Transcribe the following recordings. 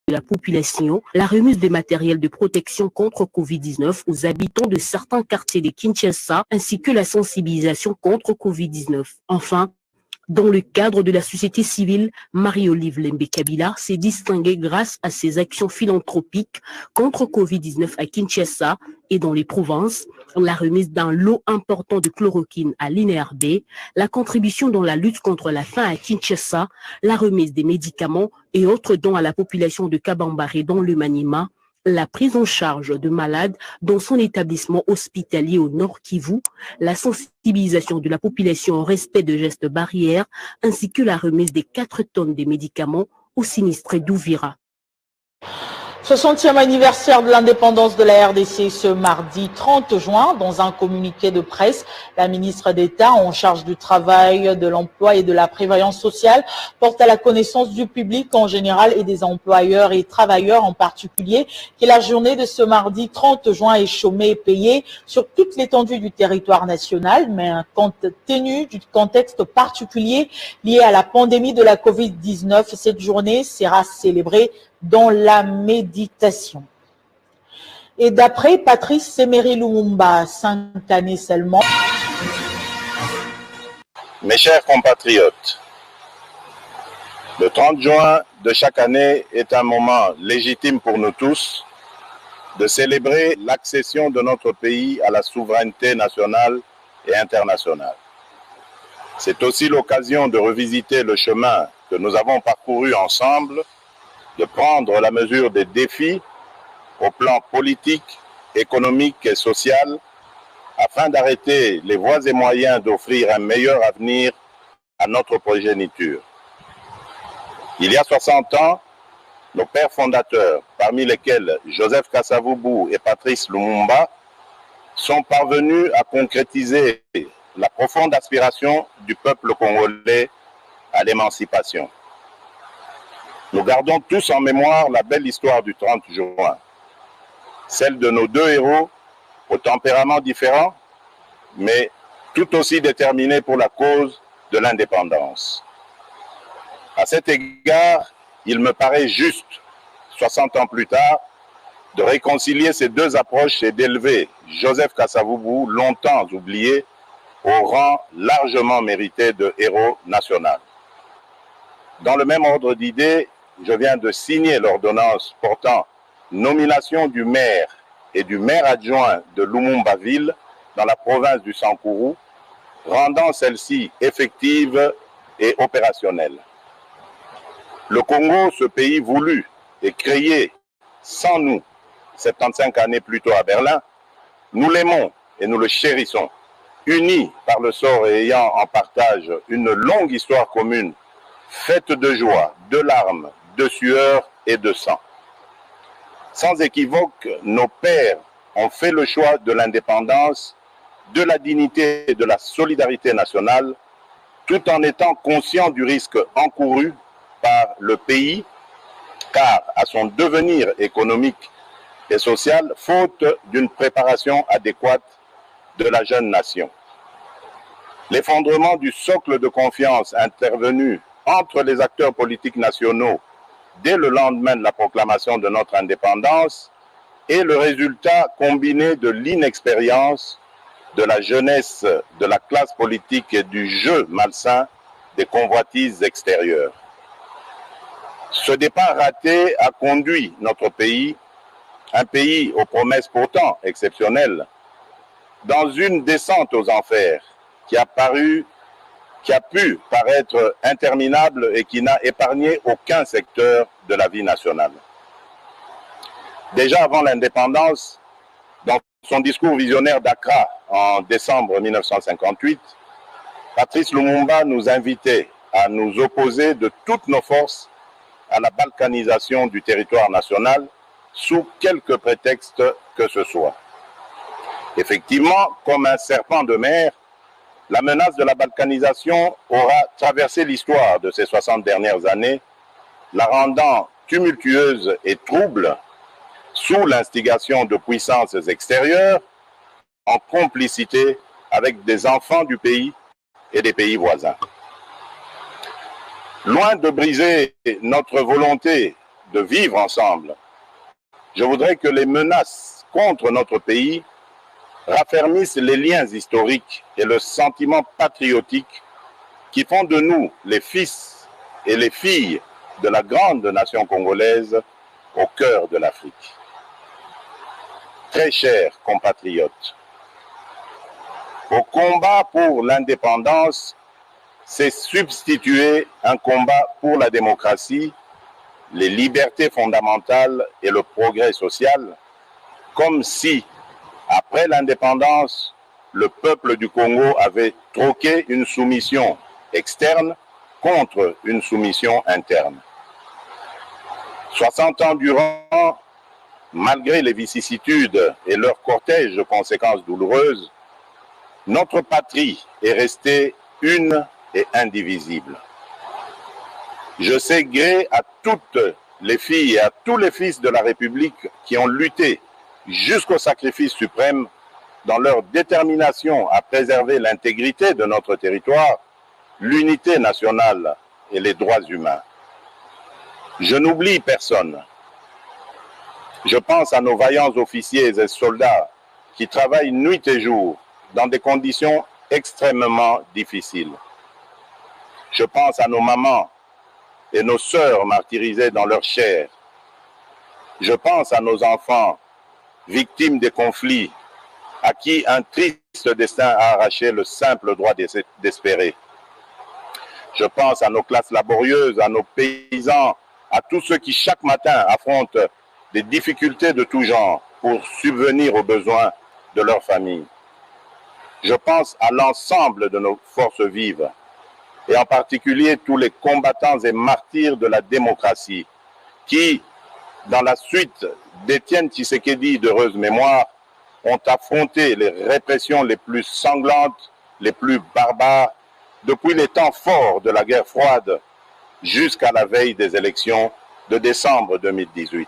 la population, la remise de matériel de protection contre Covid-19 aux habitants de certains quartiers de Kinshasa, ainsi que la sensibilisation contre Covid-19. Enfin, dans le cadre de la société civile, Marie-Olive Lembe-Kabila s'est distinguée grâce à ses actions philanthropiques contre Covid-19 à Kinshasa et dans les provinces, la remise d'un lot important de chloroquine à l'INRB, la contribution dans la lutte contre la faim à Kinshasa, la remise des médicaments et autres dons à la population de Kabambare dans le Maniema, la prise en charge de malades dans son établissement hospitalier au Nord Kivu, la sensibilisation de la population au respect de gestes barrières, ainsi que la remise des 4 tonnes de médicaments aux sinistrés d'Ouvira. 60e anniversaire de l'indépendance de la RDC ce mardi 30 juin. Dans un communiqué de presse, la ministre d'État en charge du travail, de l'emploi et de la prévoyance sociale porte à la connaissance du public en général et des employeurs et travailleurs en particulier que la journée de ce mardi 30 juin est chômée et payée sur toute l'étendue du territoire national, mais compte tenu du contexte particulier lié à la pandémie de la Covid-19, cette journée sera célébrée dans la méditation. Et d'après Patrice Emery Lumumba, 5 années seulement. Mes chers compatriotes, le 30 juin de chaque année est un moment légitime pour nous tous de célébrer l'accession de notre pays à la souveraineté nationale et internationale. C'est aussi l'occasion de revisiter le chemin que nous avons parcouru ensemble, de prendre la mesure des défis au plan politique, économique et social afin d'arrêter les voies et moyens d'offrir un meilleur avenir à notre progéniture. Il y a 60 ans, nos pères fondateurs, parmi lesquels Joseph Kasavubu et Patrice Lumumba, sont parvenus à concrétiser la profonde aspiration du peuple congolais à l'émancipation. Nous gardons tous en mémoire la belle histoire du 30 juin, celle de nos deux héros au tempérament différent, mais tout aussi déterminés pour la cause de l'indépendance. À cet égard, il me paraît juste, 60 ans plus tard, de réconcilier ces deux approches et d'élever Joseph Kasavubu, longtemps oublié, au rang largement mérité de héros national. Dans le même ordre d'idées, je viens de signer l'ordonnance portant nomination du maire et du maire adjoint de Lumumba-Ville dans la province du Sankourou, rendant celle-ci effective et opérationnelle. Le Congo, ce pays voulu et créé sans nous, 75 années plus tôt à Berlin, nous l'aimons et nous le chérissons, unis par le sort et ayant en partage une longue histoire commune, faite de joie, de larmes, de sueur et de sang. Sans équivoque, nos pères ont fait le choix de l'indépendance, de la dignité et de la solidarité nationale, tout en étant conscients du risque encouru par le pays, car à son devenir économique et social, faute d'une préparation adéquate de la jeune nation. L'effondrement du socle de confiance intervenu entre les acteurs politiques nationaux dès le lendemain de la proclamation de notre indépendance est le résultat combiné de l'inexpérience, de la jeunesse, de la classe politique et du jeu malsain des convoitises extérieures. Ce départ raté a conduit notre pays, un pays aux promesses pourtant exceptionnelles, dans une descente aux enfers qui a pu paraître interminable et qui n'a épargné aucun secteur de la vie nationale. Déjà avant l'indépendance, dans son discours visionnaire d'Accra en décembre 1958, Patrice Lumumba nous invitait à nous opposer de toutes nos forces à la balkanisation du territoire national sous quelque prétexte que ce soit. Effectivement, comme un serpent de mer, la menace de la balkanisation aura traversé l'histoire de ces 60 dernières années, la rendant tumultueuse et trouble sous l'instigation de puissances extérieures, en complicité avec des enfants du pays et des pays voisins. Loin de briser notre volonté de vivre ensemble, je voudrais que les menaces contre notre pays raffermissent les liens historiques et le sentiment patriotique qui font de nous les fils et les filles de la grande nation congolaise au cœur de l'Afrique. Très chers compatriotes, au combat pour l'indépendance s'est substitué un combat pour la démocratie, les libertés fondamentales et le progrès social, comme si, après l'indépendance, le peuple du Congo avait troqué une soumission externe contre une soumission interne. 60 ans durant, malgré les vicissitudes et leur cortège de conséquences douloureuses, notre patrie est restée une et indivisible. Je sais gré à toutes les filles et à tous les fils de la République qui ont lutté jusqu'au sacrifice suprême dans leur détermination à préserver l'intégrité de notre territoire, l'unité nationale et les droits humains. Je n'oublie personne. Je pense à nos vaillants officiers et soldats qui travaillent nuit et jour dans des conditions extrêmement difficiles. Je pense à nos mamans et nos sœurs martyrisées dans leur chair. Je pense à nos enfants victimes des conflits, à qui un triste destin a arraché le simple droit d'espérer. Je pense à nos classes laborieuses, à nos paysans, à tous ceux qui chaque matin affrontent des difficultés de tout genre pour subvenir aux besoins de leur famille. Je pense à l'ensemble de nos forces vives, et en particulier tous les combattants et martyrs de la démocratie, qui, dans la suite d'Étienne Tshisekedi d'heureuse mémoire, ont affronté les répressions les plus sanglantes, les plus barbares, depuis les temps forts de la guerre froide jusqu'à la veille des élections de décembre 2018.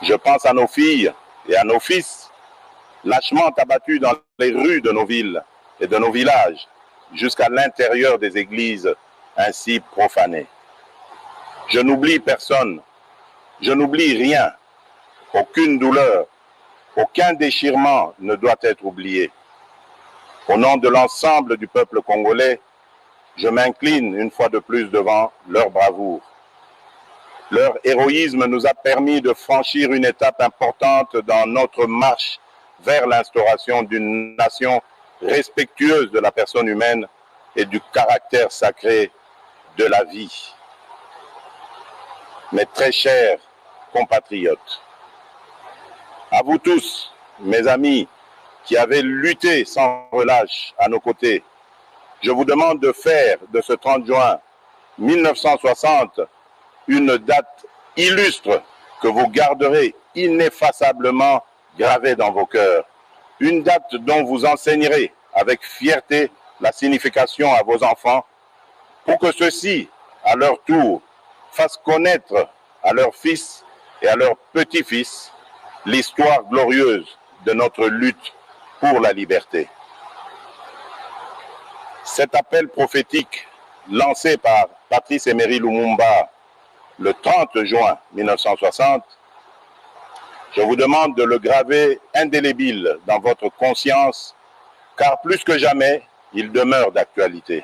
Je pense à nos filles et à nos fils, lâchement abattus dans les rues de nos villes et de nos villages, jusqu'à l'intérieur des églises ainsi profanées. Je n'oublie personne, je n'oublie rien, aucune douleur, aucun déchirement ne doit être oublié. Au nom de l'ensemble du peuple congolais, je m'incline une fois de plus devant leur bravoure. Leur héroïsme nous a permis de franchir une étape importante dans notre marche vers l'instauration d'une nation respectueuse de la personne humaine et du caractère sacré de la vie. Mes très chers compatriotes, à vous tous, mes amis, qui avez lutté sans relâche à nos côtés, je vous demande de faire de ce 30 juin 1960 une date illustre que vous garderez ineffaçablement gravée dans vos cœurs. Une date dont vous enseignerez avec fierté la signification à vos enfants pour que ceux-ci, à leur tour, fassent connaître à leurs fils et à leurs petits-fils l'histoire glorieuse de notre lutte pour la liberté. Cet appel prophétique lancé par Patrice Emery Lumumba le 30 juin 1960, je vous demande de le graver indélébile dans votre conscience, car plus que jamais, il demeure d'actualité.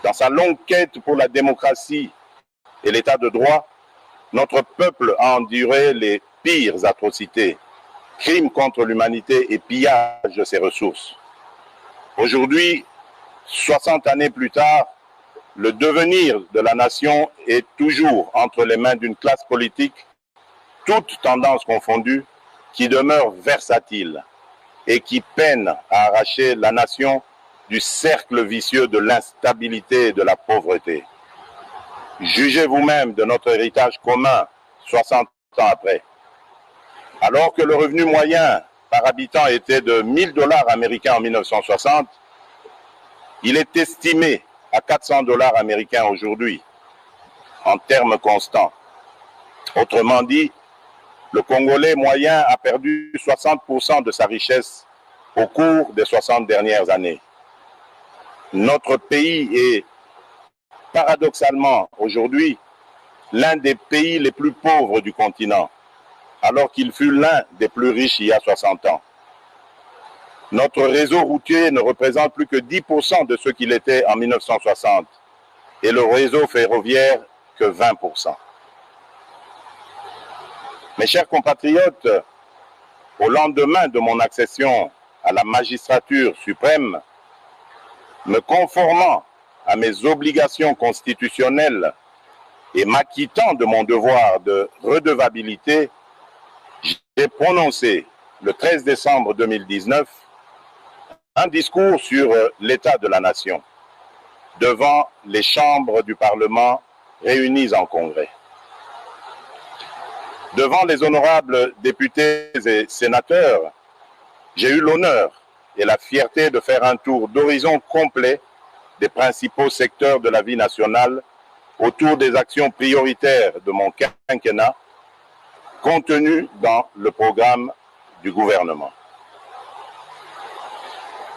Dans sa longue quête pour la démocratie et l'état de droit, notre peuple a enduré les pires atrocités, crimes contre l'humanité et pillage de ses ressources. Aujourd'hui, 60 années plus tard, le devenir de la nation est toujours entre les mains d'une classe politique, toutes tendances confondues, qui demeure versatile et qui peine à arracher la nation du cercle vicieux de l'instabilité et de la pauvreté. Jugez vous-même de notre héritage commun 60 ans après. Alors que le revenu moyen par habitant était de 1 000 $ américains en 1960, il est estimé à 400 $ américains aujourd'hui, en termes constants. Autrement dit, le Congolais moyen a perdu 60% de sa richesse au cours des 60 dernières années. Notre pays est paradoxalement aujourd'hui l'un des pays les plus pauvres du continent, alors qu'il fut l'un des plus riches il y a 60 ans. Notre réseau routier ne représente plus que 10% de ce qu'il était en 1960 et le réseau ferroviaire que 20%. Mes chers compatriotes, au lendemain de mon accession à la magistrature suprême, me conformant à mes obligations constitutionnelles et m'acquittant de mon devoir de redevabilité, j'ai prononcé le 13 décembre 2019 un discours sur l'état de la nation devant les chambres du Parlement réunies en congrès. Devant les honorables députés et sénateurs, j'ai eu l'honneur et la fierté de faire un tour d'horizon complet des principaux secteurs de la vie nationale autour des actions prioritaires de mon quinquennat contenues dans le programme du gouvernement.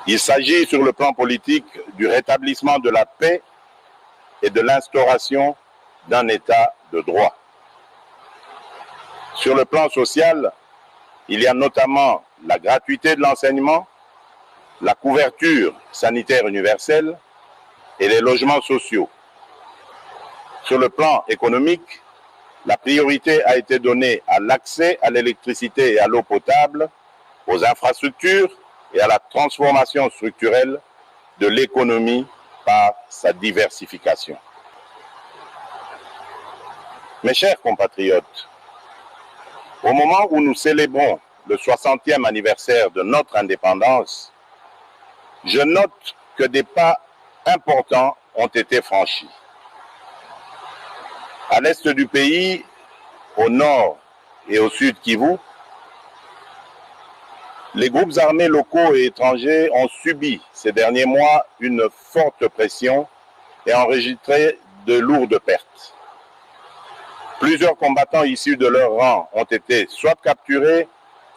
Il s'agit sur le plan politique du rétablissement de la paix et de l'instauration d'un État de droit. Sur le plan social, il y a notamment la gratuité de l'enseignement, la couverture sanitaire universelle et les logements sociaux. Sur le plan économique, la priorité a été donnée à l'accès à l'électricité et à l'eau potable, aux infrastructures et à la transformation structurelle de l'économie par sa diversification. Mes chers compatriotes, au moment où nous célébrons le 60e anniversaire de notre indépendance, je note que des pas importants ont été franchis. À l'est du pays, au nord et au sud Kivu, les groupes armés locaux et étrangers ont subi ces derniers mois une forte pression et enregistré de lourdes pertes. Plusieurs combattants issus de leur rang ont été soit capturés,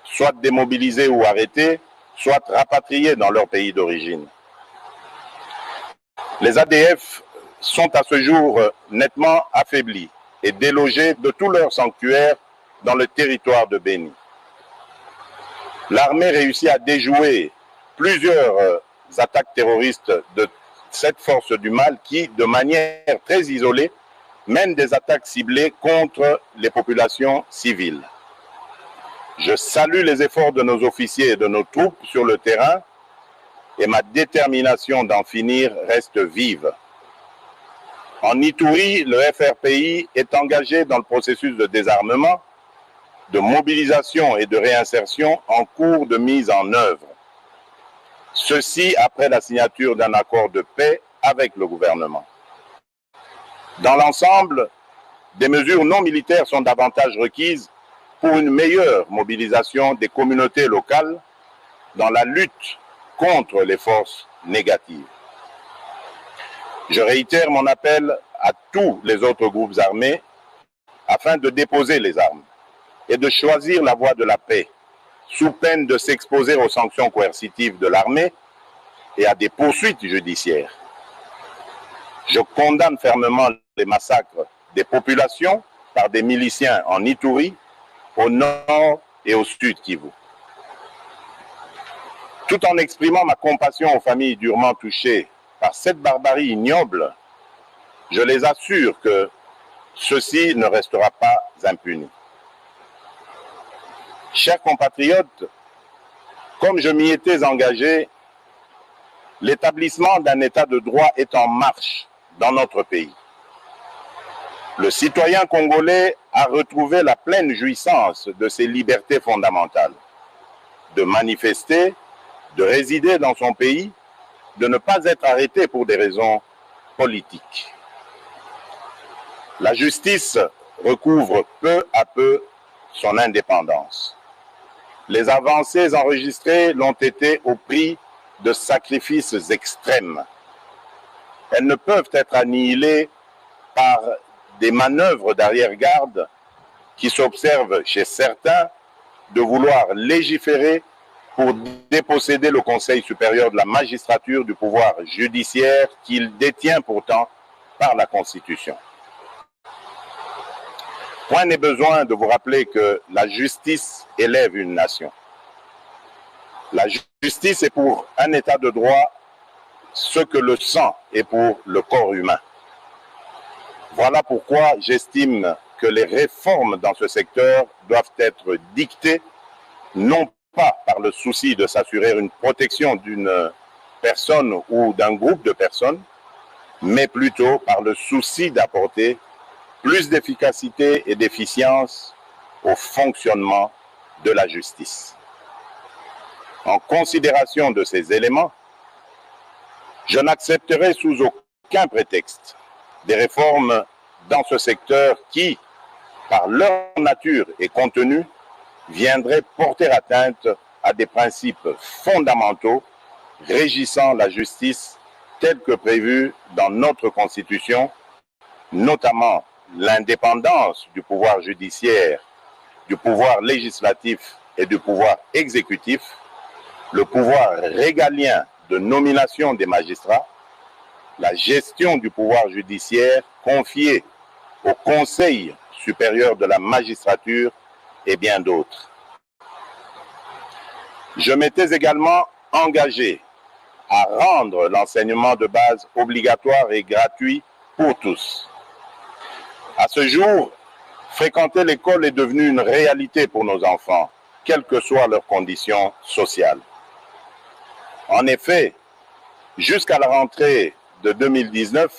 soit démobilisés ou arrêtés, soit rapatriés dans leur pays d'origine. Les ADF sont à ce jour nettement affaiblis et délogés de tous leurs sanctuaires dans le territoire de Béni. L'armée réussit à déjouer plusieurs attaques terroristes de cette force du mal qui, de manière très isolée, mène des attaques ciblées contre les populations civiles. Je salue les efforts de nos officiers et de nos troupes sur le terrain et ma détermination d'en finir reste vive. En Ituri, le FRPI est engagé dans le processus de désarmement, de mobilisation et de réinsertion en cours de mise en œuvre. Ceci après la signature d'un accord de paix avec le gouvernement. Dans l'ensemble, des mesures non militaires sont davantage requises pour une meilleure mobilisation des communautés locales dans la lutte contre les forces négatives. Je réitère mon appel à tous les autres groupes armés afin de déposer les armes et de choisir la voie de la paix, sous peine de s'exposer aux sanctions coercitives de l'armée et à des poursuites judiciaires. Je condamne fermement les massacres des populations par des miliciens en Ituri, au nord et au sud Kivu. Tout en exprimant ma compassion aux familles durement touchées par cette barbarie ignoble, je les assure que ceci ne restera pas impuni. Chers compatriotes, comme je m'y étais engagé, l'établissement d'un État de droit est en marche dans notre pays. Le citoyen congolais a retrouvé la pleine jouissance de ses libertés fondamentales, de manifester, de résider dans son pays, de ne pas être arrêté pour des raisons politiques. La justice recouvre peu à peu son indépendance. Les avancées enregistrées l'ont été au prix de sacrifices extrêmes. Elles ne peuvent être annihilées par des manœuvres d'arrière-garde qui s'observent chez certains de vouloir légiférer pour déposséder le Conseil supérieur de la magistrature du pouvoir judiciaire qu'il détient pourtant par la Constitution. Point n'est besoin de vous rappeler que la justice élève une nation. La justice est pour un état de droit ce que le sang est pour le corps humain. Voilà pourquoi j'estime que les réformes dans ce secteur doivent être dictées non pas par le souci de s'assurer une protection d'une personne ou d'un groupe de personnes, mais plutôt par le souci d'apporter plus d'efficacité et d'efficience au fonctionnement de la justice. En considération de ces éléments, je n'accepterai sous aucun prétexte des réformes dans ce secteur qui, par leur nature et contenu, viendraient porter atteinte à des principes fondamentaux régissant la justice telle que prévue dans notre Constitution, notamment l'indépendance du pouvoir judiciaire, du pouvoir législatif et du pouvoir exécutif, le pouvoir régalien de nomination des magistrats, la gestion du pouvoir judiciaire confiée au Conseil supérieur de la magistrature et bien d'autres. Je m'étais également engagé à rendre l'enseignement de base obligatoire et gratuit pour tous. À ce jour, fréquenter l'école est devenu une réalité pour nos enfants, quelles que soient leurs conditions sociales. En effet, jusqu'à la rentrée de 2019,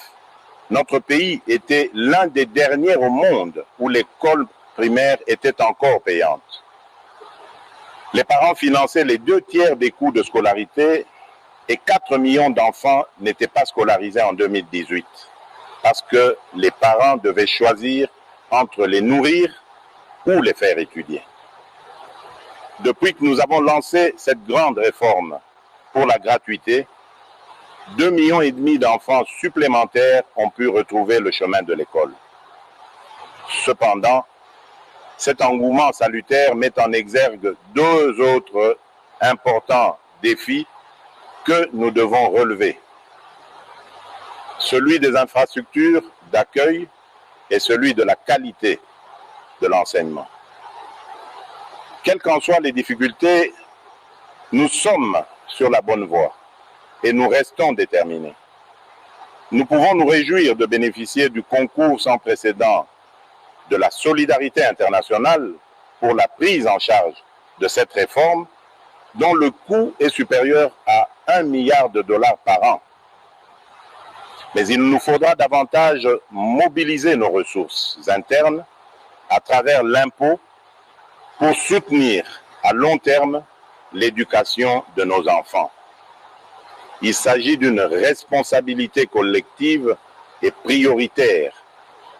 notre pays était l'un des derniers au monde où l'école primaire était encore payante. Les parents finançaient les 2/3 des coûts de scolarité et 4 millions d'enfants n'étaient pas scolarisés en 2018 parce que les parents devaient choisir entre les nourrir ou les faire étudier. Depuis que nous avons lancé cette grande réforme pour la gratuité, 2,5 millions d'enfants supplémentaires ont pu retrouver le chemin de l'école. Cependant, cet engouement salutaire met en exergue 2 autres importants défis que nous devons relever. Celui des infrastructures d'accueil et celui de la qualité de l'enseignement. Quelles qu'en soient les difficultés, nous sommes sur la bonne voie et nous restons déterminés. Nous pouvons nous réjouir de bénéficier du concours sans précédent de la solidarité internationale pour la prise en charge de cette réforme dont le coût est supérieur à $1 milliard par an. Mais il nous faudra davantage mobiliser nos ressources internes à travers l'impôt pour soutenir à long terme l'éducation de nos enfants. Il s'agit d'une responsabilité collective et prioritaire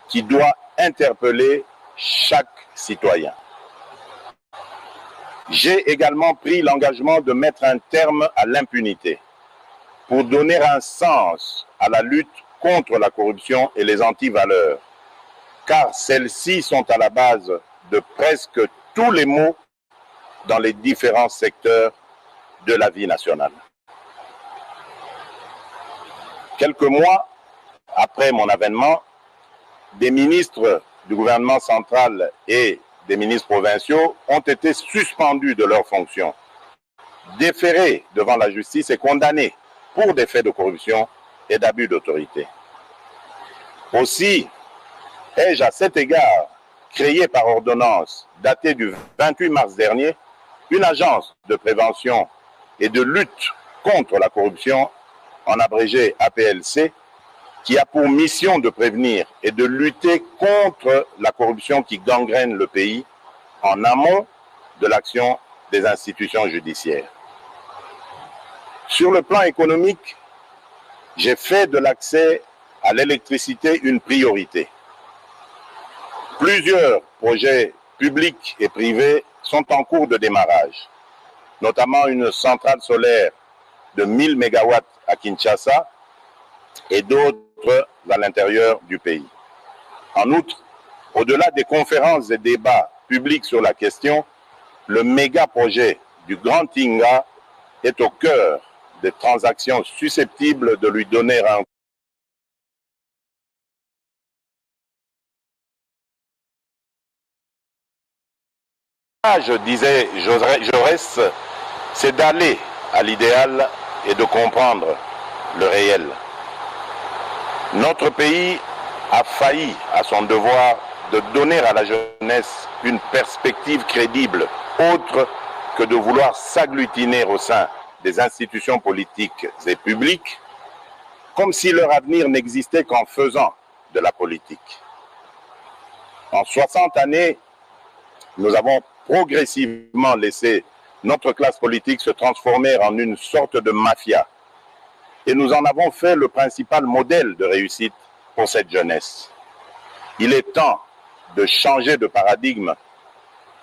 qui doit interpeller chaque citoyen. J'ai également pris l'engagement de mettre un terme à l'impunité pour donner un sens à la lutte contre la corruption et les antivaleurs, car celles-ci sont à la base de presque tous les maux dans les différents secteurs de la vie nationale. Quelques mois après mon avènement, des ministres du gouvernement central et des ministres provinciaux ont été suspendus de leurs fonctions, déférés devant la justice et condamnés pour des faits de corruption et d'abus d'autorité. Aussi, ai-je à cet égard créé par ordonnance datée du 28 mars dernier une agence de prévention et de lutte contre la corruption, en abrégé APLC, qui a pour mission de prévenir et de lutter contre la corruption qui gangrène le pays en amont de l'action des institutions judiciaires. Sur le plan économique, j'ai fait de l'accès à l'électricité une priorité. Plusieurs projets publics et privés sont en cours de démarrage, notamment une centrale solaire de 1000 MW à Kinshasa et d'autres à l'intérieur du pays. En outre, au-delà des conférences et débats publics sur la question, le méga projet du Grand Tinga est au cœur des transactions susceptibles de lui donner un Je disais Jaurès, c'est d'aller à l'idéal et de comprendre le réel. Notre pays a failli à son devoir de donner à la jeunesse une perspective crédible, autre que de vouloir s'agglutiner au sein des institutions politiques et publiques, comme si leur avenir n'existait qu'en faisant de la politique. En 60 années, nous avons progressivement laissé notre classe politique se transformer en une sorte de mafia. Et nous en avons fait le principal modèle de réussite pour cette jeunesse. Il est temps de changer de paradigme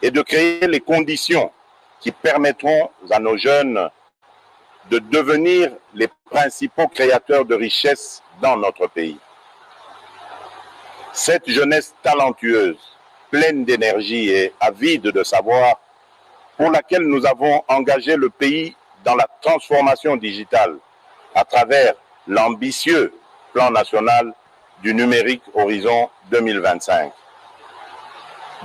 et de créer les conditions qui permettront à nos jeunes de devenir les principaux créateurs de richesses dans notre pays. Cette jeunesse talentueuse, pleine d'énergie et avide de savoir, pour laquelle nous avons engagé le pays dans la transformation digitale à travers l'ambitieux plan national du numérique Horizon 2025.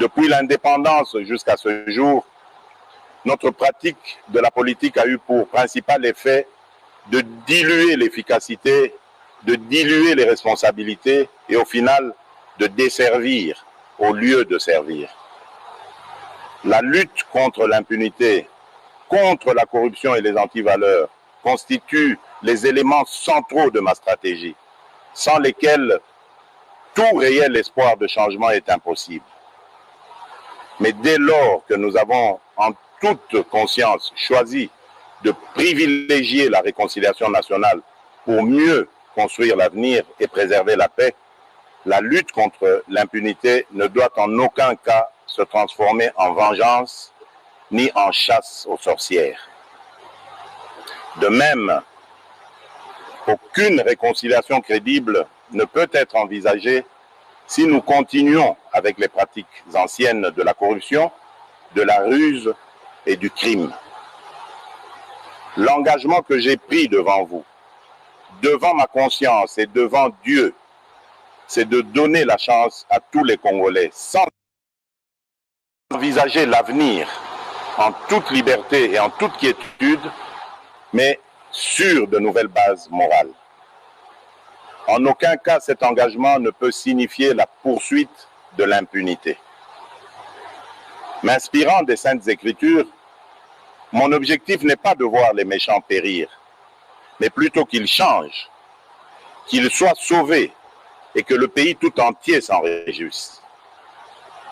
Depuis l'indépendance jusqu'à ce jour, notre pratique de la politique a eu pour principal effet de diluer l'efficacité, de diluer les responsabilités et au final de desservir au lieu de servir. La lutte contre l'impunité, contre la corruption et les antivaleurs constitue les éléments centraux de ma stratégie, sans lesquels tout réel espoir de changement est impossible. Mais dès lors que nous avons en toute conscience choisi de privilégier la réconciliation nationale pour mieux construire l'avenir et préserver la paix, la lutte contre l'impunité ne doit en aucun cas se transformer en vengeance ni en chasse aux sorcières. De même, aucune réconciliation crédible ne peut être envisagée si nous continuons avec les pratiques anciennes de la corruption, de la ruse et du crime. L'engagement que j'ai pris devant vous, devant ma conscience et devant Dieu, c'est de donner la chance à tous les Congolais sans envisager l'avenir en toute liberté et en toute quiétude, mais sur de nouvelles bases morales. En aucun cas, cet engagement ne peut signifier la poursuite de l'impunité. M'inspirant des Saintes Écritures, mon objectif n'est pas de voir les méchants périr, mais plutôt qu'ils changent, qu'ils soient sauvés et que le pays tout entier s'en réjouisse.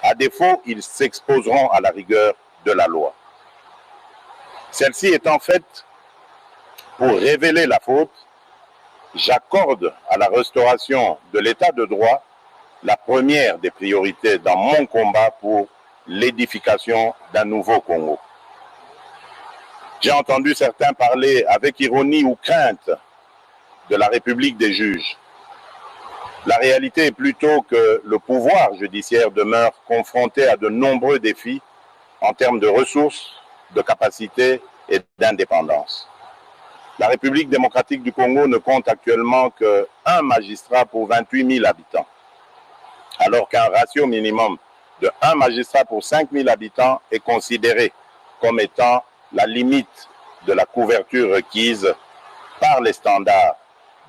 À défaut, ils s'exposeront à la rigueur de la loi. Celle-ci étant faite pour révéler la faute, j'accorde à la restauration de l'état de droit la première des priorités dans mon combat pour l'édification d'un nouveau Congo. J'ai entendu certains parler avec ironie ou crainte de la République des juges. La réalité est plutôt que le pouvoir judiciaire demeure confronté à de nombreux défis en termes de ressources, de capacités et d'indépendance. La République démocratique du Congo ne compte actuellement qu'un magistrat pour 28 000 habitants, alors qu'un ratio minimum de 1 magistrat pour 5 000 habitants est considéré comme étant la limite de la couverture requise par les standards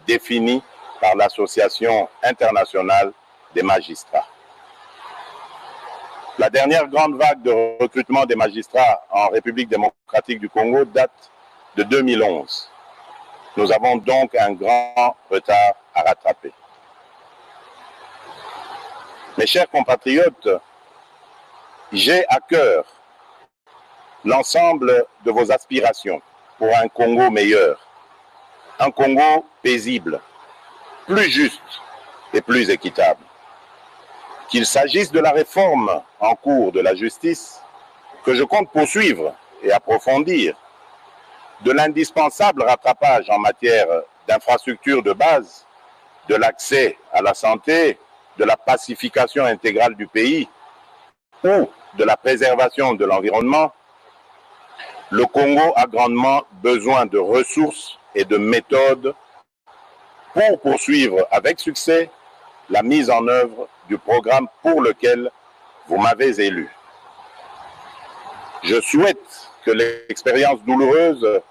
définis par l'Association internationale des magistrats. La dernière grande vague de recrutement des magistrats en République démocratique du Congo date de 2011. Nous avons donc un grand retard à rattraper. Mes chers compatriotes, j'ai à cœur l'ensemble de vos aspirations pour un Congo meilleur, un Congo paisible, plus juste et plus équitable. Qu'il s'agisse de la réforme en cours de la justice, que je compte poursuivre et approfondir, de l'indispensable rattrapage en matière d'infrastructures de base, de l'accès à la santé, de la pacification intégrale du pays ou de la préservation de l'environnement, le Congo a grandement besoin de ressources et de méthodes pour poursuivre avec succès la mise en œuvre du programme pour lequel vous m'avez élu. Je souhaite que l'expérience douloureuse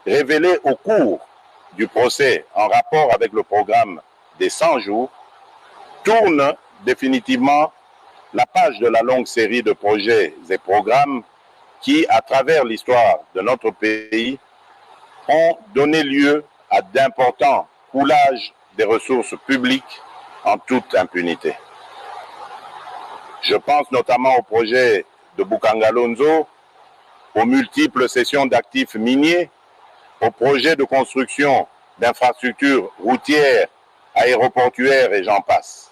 révélée au cours du procès en rapport avec le programme des 100 jours tourne définitivement la page de la longue série de projets et programmes qui, à travers l'histoire de notre pays, ont donné lieu à d'importants coulages des ressources publiques en toute impunité. Je pense notamment au projet de Bukangalonzo, aux multiples cessions d'actifs miniers, aux projets de construction d'infrastructures routières, aéroportuaires et j'en passe.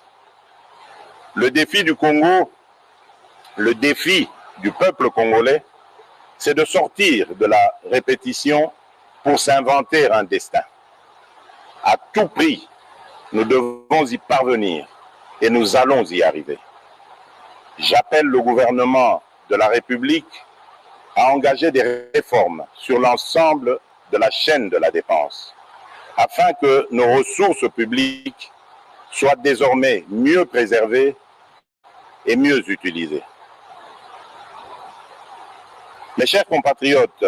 Le défi du Congo, le défi du peuple congolais, c'est de sortir de la répétition pour s'inventer un destin. À tout prix, nous devons y parvenir et nous allons y arriver. J'appelle le gouvernement de la République à engager des réformes sur l'ensemble de la chaîne de la dépense, afin que nos ressources publiques soient désormais mieux préservées et mieux utilisées. Mes chers compatriotes,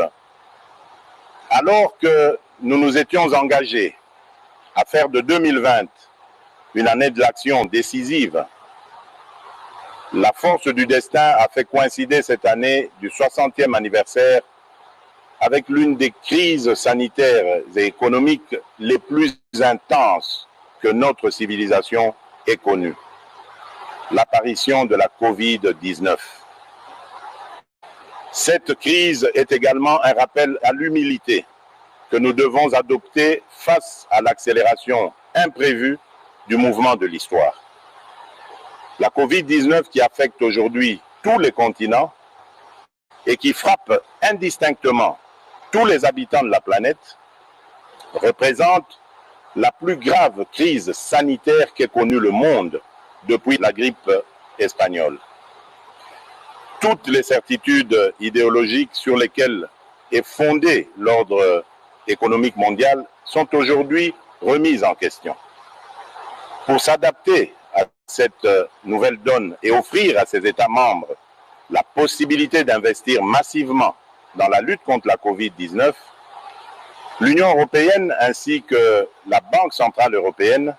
alors que nous nous étions engagés à faire de 2020 une année de l'action décisive, la force du destin a fait coïncider cette année du 60e anniversaire avec l'une des crises sanitaires et économiques les plus intenses que notre civilisation ait connues, l'apparition de la Covid-19. Cette crise est également un rappel à l'humilité que nous devons adopter face à l'accélération imprévue du mouvement de l'histoire. La Covid-19 qui affecte aujourd'hui tous les continents et qui frappe indistinctement tous les habitants de la planète représente la plus grave crise sanitaire qu'ait connue le monde depuis la grippe espagnole. Toutes les certitudes idéologiques sur lesquelles est fondé l'ordre économique mondial sont aujourd'hui remises en question. Pour s'adapter à cette nouvelle donne et offrir à ses États membres la possibilité d'investir massivement dans la lutte contre la Covid-19, l'Union européenne ainsi que la Banque centrale européenne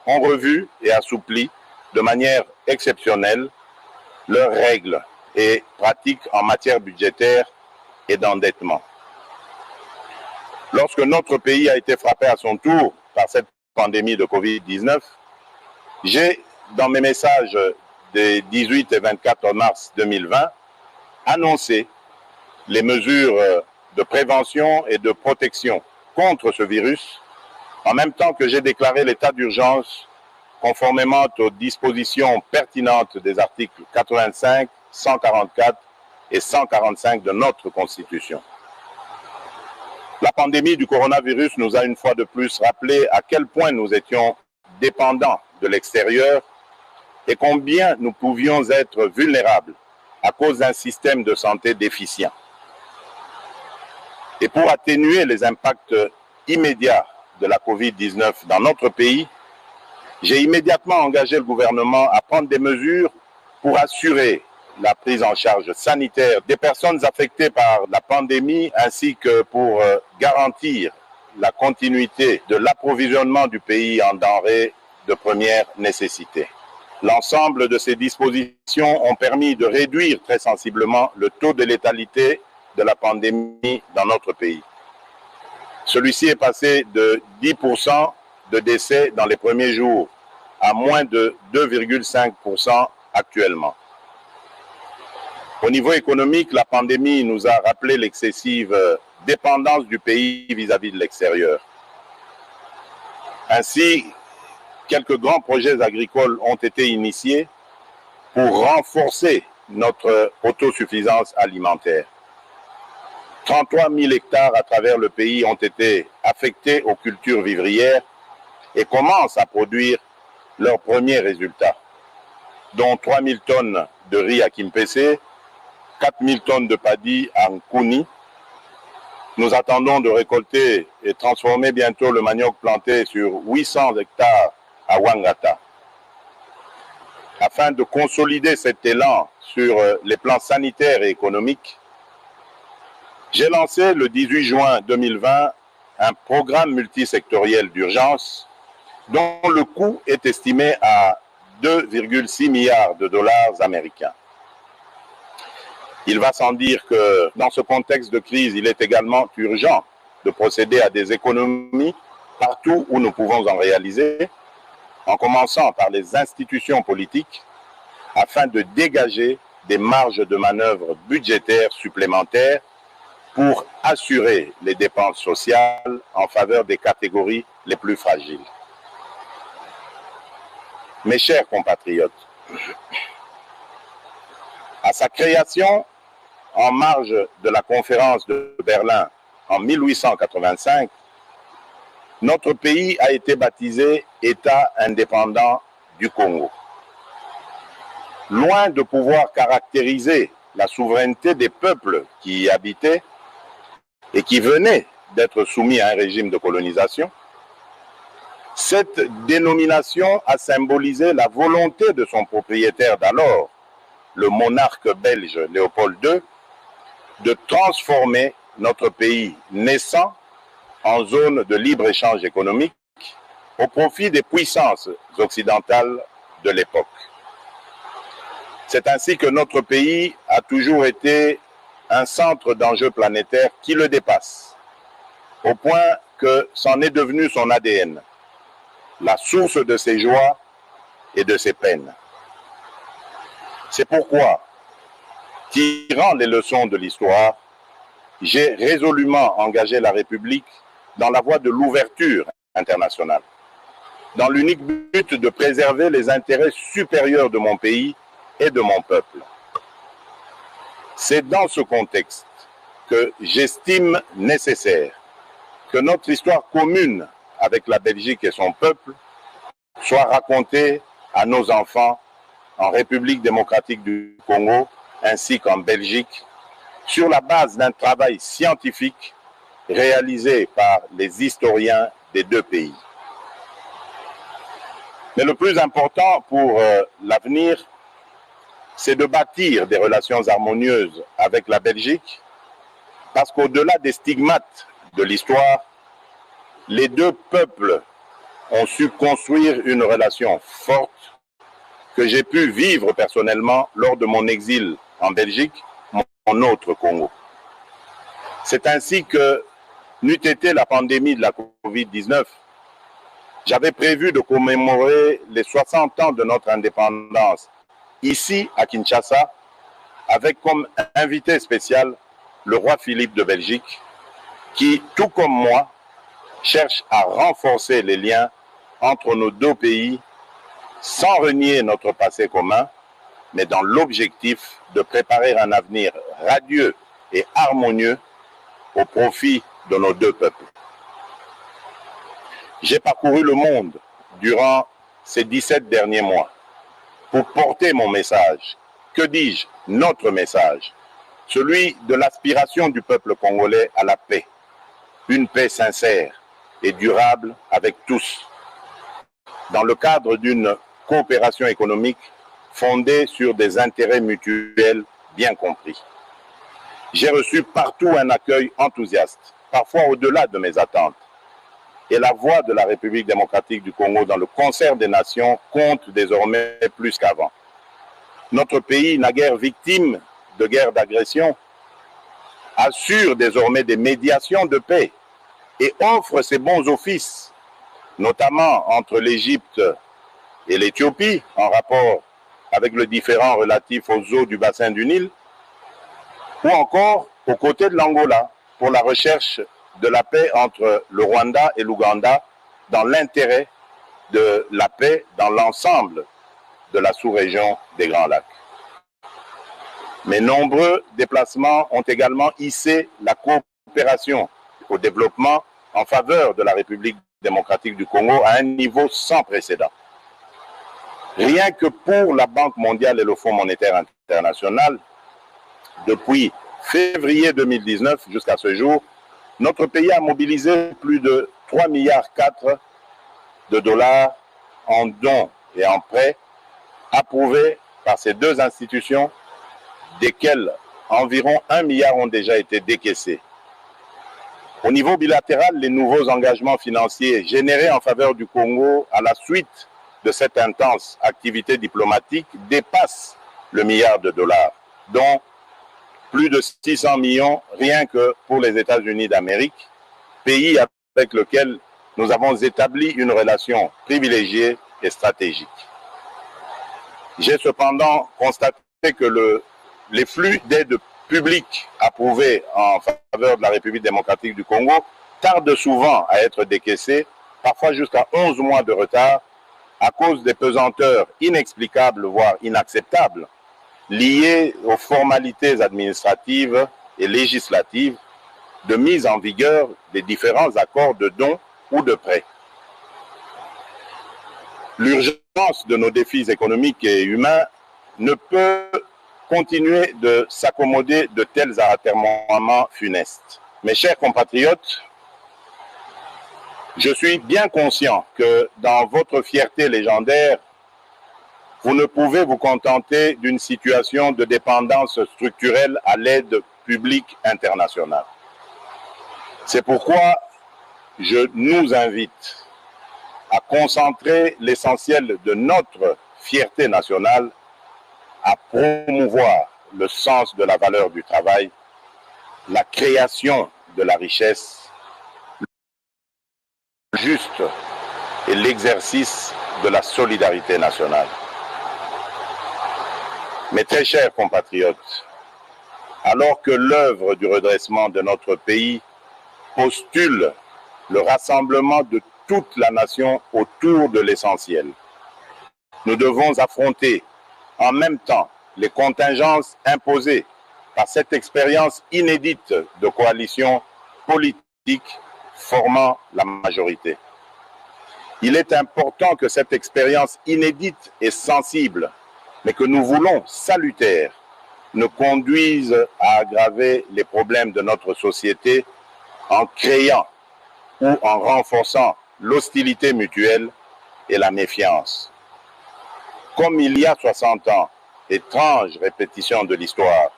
ont revu et assoupli de manière exceptionnelle leurs règles et pratiques en matière budgétaire et d'endettement. Lorsque notre pays a été frappé à son tour par cette pandémie de Covid-19, j'ai, dans mes messages des 18 et 24 mars 2020, annoncé les mesures de prévention et de protection contre ce virus, en même temps que j'ai déclaré l'état d'urgence conformément aux dispositions pertinentes des articles 85, 144 et 145 de notre Constitution. La pandémie du coronavirus nous a une fois de plus rappelé à quel point nous étions dépendants de l'extérieur et combien nous pouvions être vulnérables à cause d'un système de santé déficient. Et pour atténuer les impacts immédiats de la Covid-19 dans notre pays, j'ai immédiatement engagé le gouvernement à prendre des mesures pour assurer la prise en charge sanitaire des personnes affectées par la pandémie ainsi que pour garantir la continuité de l'approvisionnement du pays en denrées de première nécessité. L'ensemble de ces dispositions ont permis de réduire très sensiblement le taux de létalité de la pandémie dans notre pays. Celui-ci est passé de 10% de décès dans les premiers jours à moins de 2,5% actuellement. Au niveau économique, la pandémie nous a rappelé l'excessive dépendance du pays vis-à-vis de l'extérieur. Ainsi, quelques grands projets agricoles ont été initiés pour renforcer notre autosuffisance alimentaire. 33 000 hectares à travers le pays ont été affectés aux cultures vivrières et commencent à produire leurs premiers résultats, dont 3 000 tonnes de riz à Kimpese, 4 000 tonnes de paddy à Nkuni. Nous attendons de récolter et transformer bientôt le manioc planté sur 800 hectares à Wangata. Afin de consolider cet élan sur les plans sanitaires et économiques, J'ai lancé le 18 juin 2020 un programme multisectoriel d'urgence dont le coût est estimé à 2,6 milliards de dollars américains. Il va sans dire que dans ce contexte de crise, il est également urgent de procéder à des économies partout où nous pouvons en réaliser, en commençant par les institutions politiques, afin de dégager des marges de manœuvre budgétaires supplémentaires pour assurer les dépenses sociales en faveur des catégories les plus fragiles. Mes chers compatriotes, à sa création, en marge de la conférence de Berlin en 1885, notre pays a été baptisé État indépendant du Congo. Loin de pouvoir caractériser la souveraineté des peuples qui y habitaient et qui venaient d'être soumis à un régime de colonisation, cette dénomination a symbolisé la volonté de son propriétaire d'alors, le monarque belge Léopold II, de transformer notre pays naissant en zone de libre-échange économique au profit des puissances occidentales de l'époque. C'est ainsi que notre pays a toujours été un centre d'enjeux planétaires qui le dépasse, au point que c'en est devenu son ADN, la source de ses joies et de ses peines. C'est pourquoi, tirant les leçons de l'histoire, j'ai résolument engagé la République dans la voie de l'ouverture internationale, dans l'unique but de préserver les intérêts supérieurs de mon pays et de mon peuple. C'est dans ce contexte que j'estime nécessaire que notre histoire commune avec la Belgique et son peuple soit racontée à nos enfants en République démocratique du Congo ainsi qu'en Belgique sur la base d'un travail scientifique réalisé par les historiens des deux pays. Mais le plus important pour l'avenir, c'est de bâtir des relations harmonieuses avec la Belgique, parce qu'au-delà des stigmates de l'histoire, les deux peuples ont su construire une relation forte que j'ai pu vivre personnellement lors de mon exil en Belgique, mon autre Congo. C'est ainsi que, n'eût été la pandémie de la Covid-19, j'avais prévu de commémorer les 60 ans de notre indépendance ici à Kinshasa, avec comme invité spécial le roi Philippe de Belgique, qui, tout comme moi, cherche à renforcer les liens entre nos deux pays sans renier notre passé commun, mais dans l'objectif de préparer un avenir radieux et harmonieux au profit de nos deux peuples. J'ai parcouru le monde durant ces 17 derniers mois pour porter mon message, que dis-je, notre message, celui de l'aspiration du peuple congolais à la paix, une paix sincère et durable avec tous, dans le cadre d'une coopération économique fondée sur des intérêts mutuels bien compris. J'ai reçu partout un accueil enthousiaste, parfois au-delà de mes attentes. Et la voix de la République démocratique du Congo dans le concert des nations compte désormais plus qu'avant. Notre pays, naguère victime de guerres d'agression, assure désormais des médiations de paix et offre ses bons offices, notamment entre l'Égypte et l'Éthiopie, en rapport avec le différend relatif aux eaux du bassin du Nil, ou encore aux côtés de l'Angola pour la recherche de la paix entre le Rwanda et l'Ouganda dans l'intérêt de la paix dans l'ensemble de la sous-région des Grands Lacs. Mais nombreux déplacements ont également hissé la coopération au développement en faveur de la République démocratique du Congo à un niveau sans précédent. Rien que pour la Banque mondiale et le Fonds monétaire international, depuis février 2019 jusqu'à ce jour, notre pays a mobilisé plus de 3,4 milliards de dollars en dons et en prêts approuvés par ces deux institutions, desquels environ 1 milliard ont déjà été décaissés. Au niveau bilatéral, les nouveaux engagements financiers générés en faveur du Congo à la suite de cette intense activité diplomatique dépassent le milliard de dollars, dont plus de 600 millions rien que pour les États-Unis d'Amérique, pays avec lequel nous avons établi une relation privilégiée et stratégique. J'ai cependant constaté que les flux d'aide publique approuvés en faveur de la République démocratique du Congo tardent souvent à être décaissés, parfois jusqu'à 11 mois de retard, à cause des pesanteurs inexplicables, voire inacceptables, liées aux formalités administratives et législatives de mise en vigueur des différents accords de dons ou de prêts. L'urgence de nos défis économiques et humains ne peut continuer de s'accommoder de tels atermoiements funestes. Mes chers compatriotes, je suis bien conscient que dans votre fierté légendaire, vous ne pouvez vous contenter d'une situation de dépendance structurelle à l'aide publique internationale. C'est pourquoi je nous invite à concentrer l'essentiel de notre fierté nationale à promouvoir le sens de la valeur du travail, la création de la richesse, le juste et l'exercice de la solidarité nationale. Mes très chers compatriotes, alors que l'œuvre du redressement de notre pays postule le rassemblement de toute la nation autour de l'essentiel, nous devons affronter en même temps les contingences imposées par cette expérience inédite de coalition politique formant la majorité. Il est important que cette expérience inédite et sensible, mais que nous voulons salutaire, ne conduise à aggraver les problèmes de notre société en créant ou en renforçant l'hostilité mutuelle et la méfiance. Comme il y a 60 ans, étrange répétition de l'histoire,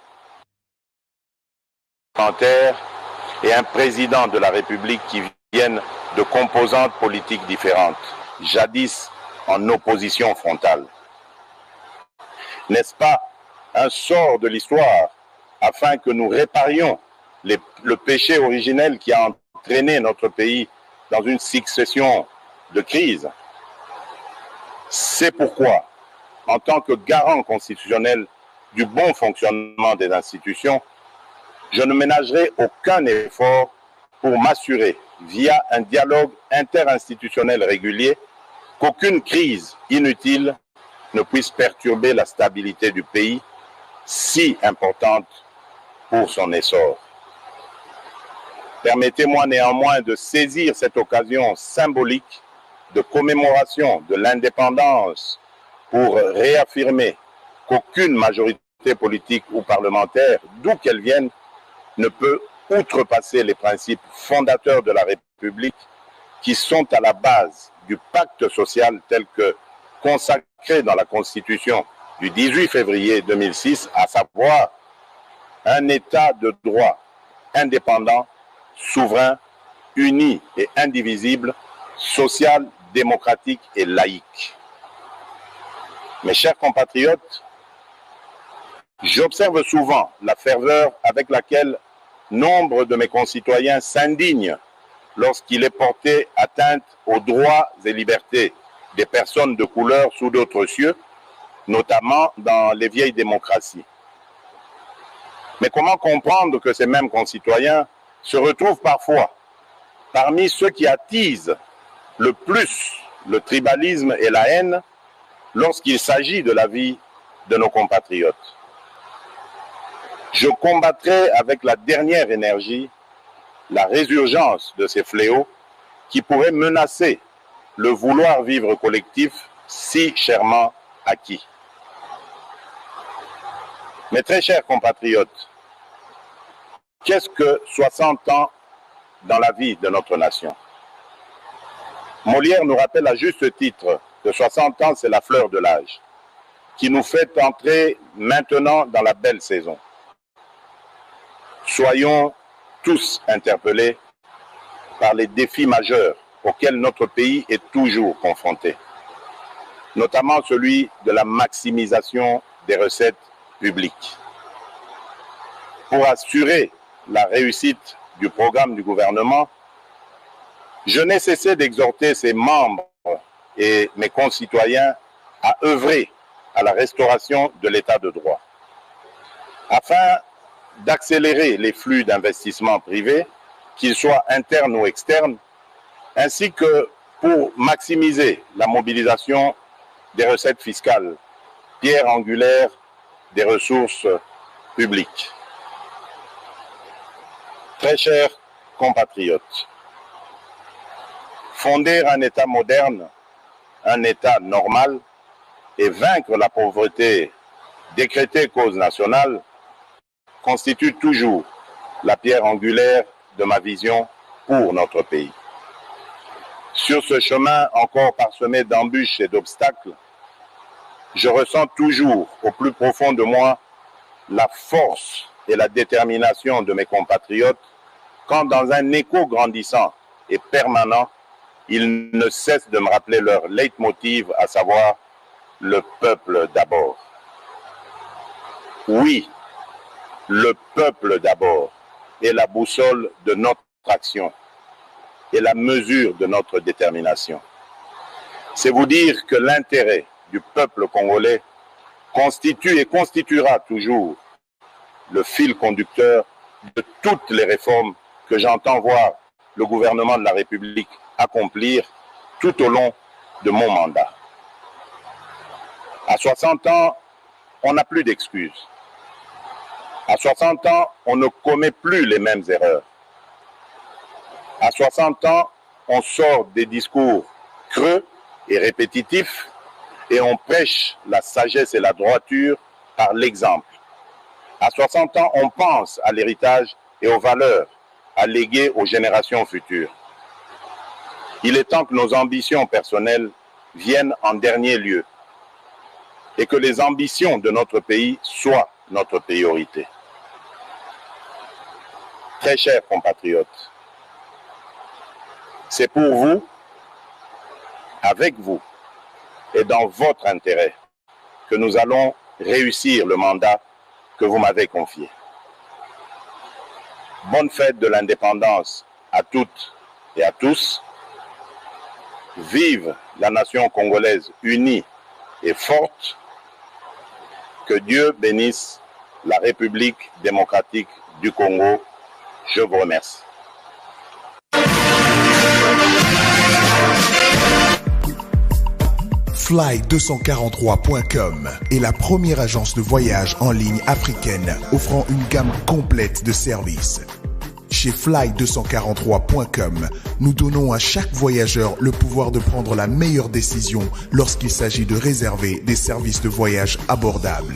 et un président de la République qui viennent de composantes politiques différentes, jadis en opposition frontale. N'est-ce pas un sort de l'histoire afin que nous réparions le péché originel qui a entraîné notre pays dans une succession de crises? C'est pourquoi, en tant que garant constitutionnel du bon fonctionnement des institutions, je ne ménagerai aucun effort pour m'assurer, via un dialogue interinstitutionnel régulier, qu'aucune crise inutile ne puisse perturber la stabilité du pays, si importante pour son essor. Permettez-moi néanmoins de saisir cette occasion symbolique de commémoration de l'indépendance pour réaffirmer qu'aucune majorité politique ou parlementaire, d'où qu'elle vienne, ne peut outrepasser les principes fondateurs de la République qui sont à la base du pacte social tel que consacré dans la Constitution du 18 février 2006, à savoir un État de droit indépendant, souverain, uni et indivisible, social, démocratique et laïque. Mes chers compatriotes, j'observe souvent la ferveur avec laquelle nombre de mes concitoyens s'indignent lorsqu'il est porté atteinte aux droits et libertés des personnes de couleur sous d'autres cieux, notamment dans les vieilles démocraties. Mais comment comprendre que ces mêmes concitoyens se retrouvent parfois parmi ceux qui attisent le plus le tribalisme et la haine lorsqu'il s'agit de la vie de nos compatriotes? Je combattrai avec la dernière énergie la résurgence de ces fléaux qui pourraient menacer le vouloir vivre collectif si chèrement acquis. Mes très chers compatriotes, qu'est-ce que 60 ans dans la vie de notre nation? Molière nous rappelle à juste titre que 60 ans, c'est la fleur de l'âge, qui nous fait entrer maintenant dans la belle saison. soyons tous interpellés par les défis majeurs auxquels notre pays est toujours confronté, notamment celui de la maximisation des recettes publiques. Pour assurer la réussite du programme du gouvernement, je n'ai cessé d'exhorter ses membres et mes concitoyens à œuvrer à la restauration de l'état de droit, afin d'accélérer les flux d'investissement privés, qu'ils soient internes ou externes, ainsi que pour maximiser la mobilisation des recettes fiscales, pierre angulaire des ressources publiques. Très chers compatriotes, fonder un État moderne, un État normal et vaincre la pauvreté, décréter cause nationale, constitue toujours la pierre angulaire de ma vision pour notre pays. Sur ce chemin encore parsemé d'embûches et d'obstacles, je ressens toujours au plus profond de moi la force et la détermination de mes compatriotes quand dans un écho grandissant et permanent, ils ne cessent de me rappeler leur leitmotiv, à savoir le peuple d'abord. Oui, le peuple d'abord est la boussole de notre action et la mesure de notre détermination. C'est vous dire que l'intérêt du peuple congolais constitue et constituera toujours le fil conducteur de toutes les réformes que j'entends voir le gouvernement de la République accomplir tout au long de mon mandat. À 60 ans, on n'a plus d'excuses. À 60 ans, on ne commet plus les mêmes erreurs. À 60 ans, on sort des discours creux et répétitifs et on prêche la sagesse et la droiture par l'exemple. À 60 ans, on pense à l'héritage et aux valeurs à léguer aux générations futures. Il est temps que nos ambitions personnelles viennent en dernier lieu et que les ambitions de notre pays soient notre priorité. Très chers compatriotes, c'est pour vous, avec vous et dans votre intérêt que nous allons réussir le mandat que vous m'avez confié. Bonne fête de l'indépendance à toutes et à tous. Vive la nation congolaise unie et forte. Que Dieu bénisse la République démocratique du Congo. Je vous remercie. Fly243.com est la première agence de voyage en ligne africaine offrant une gamme complète de services. Chez Fly243.com, nous donnons à chaque voyageur le pouvoir de prendre la meilleure décision lorsqu'il s'agit de réserver des services de voyage abordables.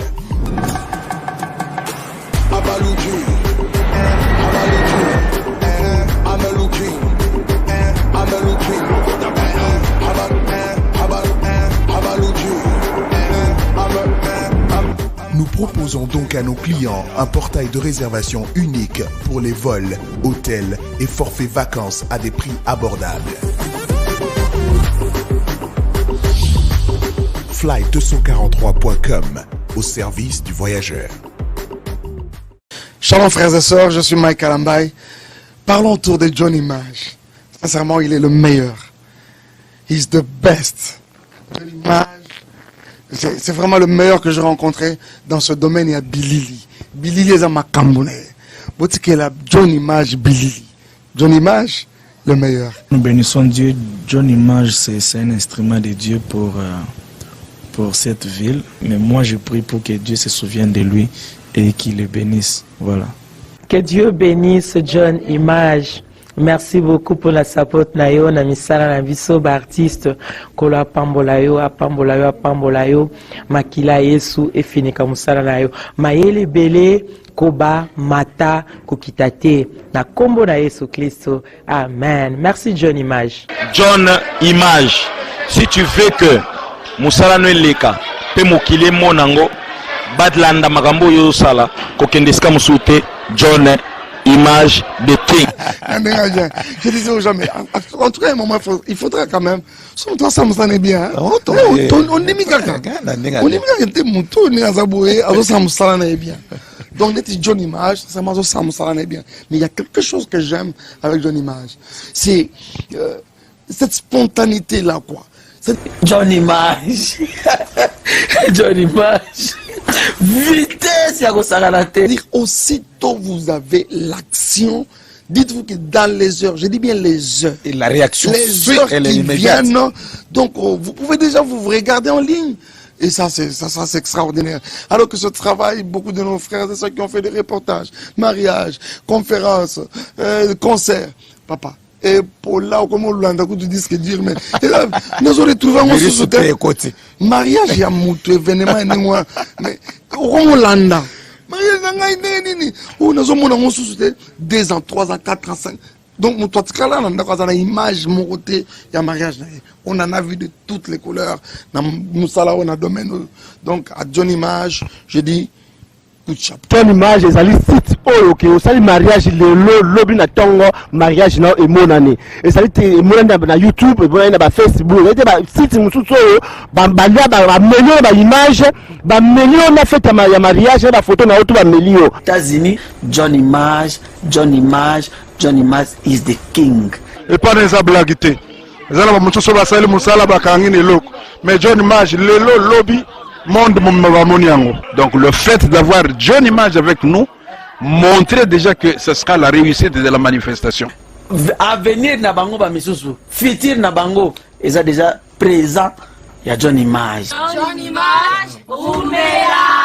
Nous proposons donc à nos clients un portail de réservation unique pour les vols, hôtels et forfaits vacances à des prix abordables. Fly243.com, au service du voyageur. Shalom frères et sœurs, je suis Mike Alambay. Parlons autour de John Image. Sincèrement, il est le meilleur. He's the best. John Image, c'est vraiment le meilleur que j'ai rencontré dans ce domaine. Il y a Bilili. Bilili est à Makambune. John Image, Bilili. John Image, le meilleur. Nous bénissons Dieu. John Image, c'est un instrument de Dieu pour cette ville. Mais moi, je prie pour que Dieu se souvienne de lui et qu'il le bénisse. Voilà. Que Dieu bénisse John Image. Merci beaucoup pour la support na yo na misala na biso ba artiste ko la pambola yo makila Yesu efinika musala na yo mayele bele koba mata kokitate na kombo na Yesu Kristo. Amen. Merci John Image. John Image, si tu veux que musala no eleka pe mokile monango badlanda makambo yo sala kokendesika musute John image de King. Je disais aux gens, mais en tout cas, à un moment, il faudra quand même. Son temps, ça me sent bien. On est mis quelqu'un. On est mis quelqu'un. On est mis quelqu'un. Bien. Donc, John Image, ça m'a dit bien. Mais il y a quelque chose que j'aime avec John Image. C'est cette spontanéité-là, quoi. John Image. John Image. Vitesse, aussitôt vous avez l'action, dites-vous que dans les heures, je dis bien les heures, et la réaction, les heures qui viennent, donc vous pouvez déjà vous regarder en ligne. Et ça, c'est extraordinaire. Alors que ce travail, beaucoup de nos frères et sœurs qui ont fait des reportages, mariages, conférences, concerts, papa. Et pour là, comme on l'a dit, disque dire, mais nous aurions trouvé un sous-côté. Mariage, il y a un événement, mais on l'a dit. Mariage, nous avons un sous-côté 2 ans, 3 ans, 4 ans, 5 ans. Donc, nous avons une image, mon côté, il y a un mariage. On en a vu de toutes les couleurs. Nous sommes dans le domaine. Donc, à John Image, je dis, John Image, ils allaient site ok, au salut mariage, le lobby na tongo mariage na emonane. Et ça été emonane na YouTube, emonane na Facebook. Et ba site mususu ba balia ba melio ba image, ba melio na fête ya mariage, ba photo na auto ba melio. États-Unis, John Image is the king. Et pas des blaguités. Zala ba mususu ba sali musala ba kangi ne loko. Mais John Image, le lobby monde. Donc le fait d'avoir John Image avec nous montrait déjà que ce sera la réussite de la manifestation. Avenir na bango ba misusu, futur na bango, ils sont déjà présents. Il y a John Image. John Image, Umela.